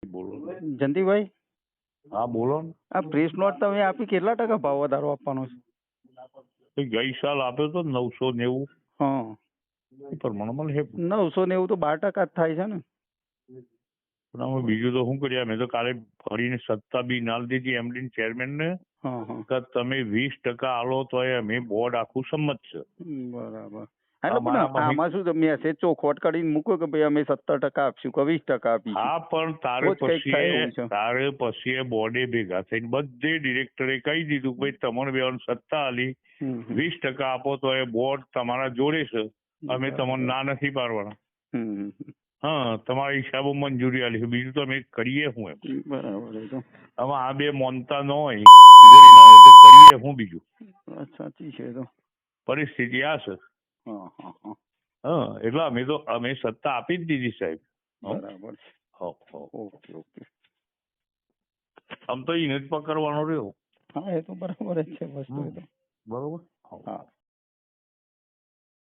બોલો. જયંતિભાઈ, હા બોલો ને. આ પ્રેસ નોટ તમે આપી કેટલા ટકા ભાવ વધારો આપવાનો છે? ગઈ સાલ આપ્યો તો 990. હા, એ પ્રમાણે મળે. 990 તો 12% જ થાય છે ને. પણ અમે બીજું તો શું કર્યા, મેં તો કાલે ફરીને સત્તા બી નાલ દીધી એમડી ચેરમેન ને હા હા, કે તમે 20% આલો તો અમે બોર્ડ આખું સંમત છે. બરાબર. એટલે પણ અમારા પાસે આમાં શું મેસેજ ચોખવટ કરીને મૂકો કે ભાઈ અમે 17% આપશું કે 20% આપીશું. હા, પણ તારે તો જ કંઈક થાય એવું છે. પછી બોર્ડે ભેગા થઈને બધે ડિરેક્ટરે કહી દીધું ભાઈ તમને બેવાનું સત્તા આલી 20% આપો તો એ બોર્ડ તમારા જોડે છે, અમે તમને ના નથી પાડવાના. હા, તમારા હિસાબો મંજૂરી આલી છે, બીજું તો અમે કરીએ હું એમ. બરાબર. હવે આ બે મોનતા ન હોય તો કરીએ હું બીજું. સાચી છે તો પરિસ્થિતિ આ છે. હા હા હા, હા, એટલે અમે સત્તા આપી જ દીધી સાહેબ. બરાબર. Okay okay. આમ તો એને જ પકડવાનો રહ્યો. હા, એ તો બરાબર જ છે વસ્તુ. એ તો બરોબર.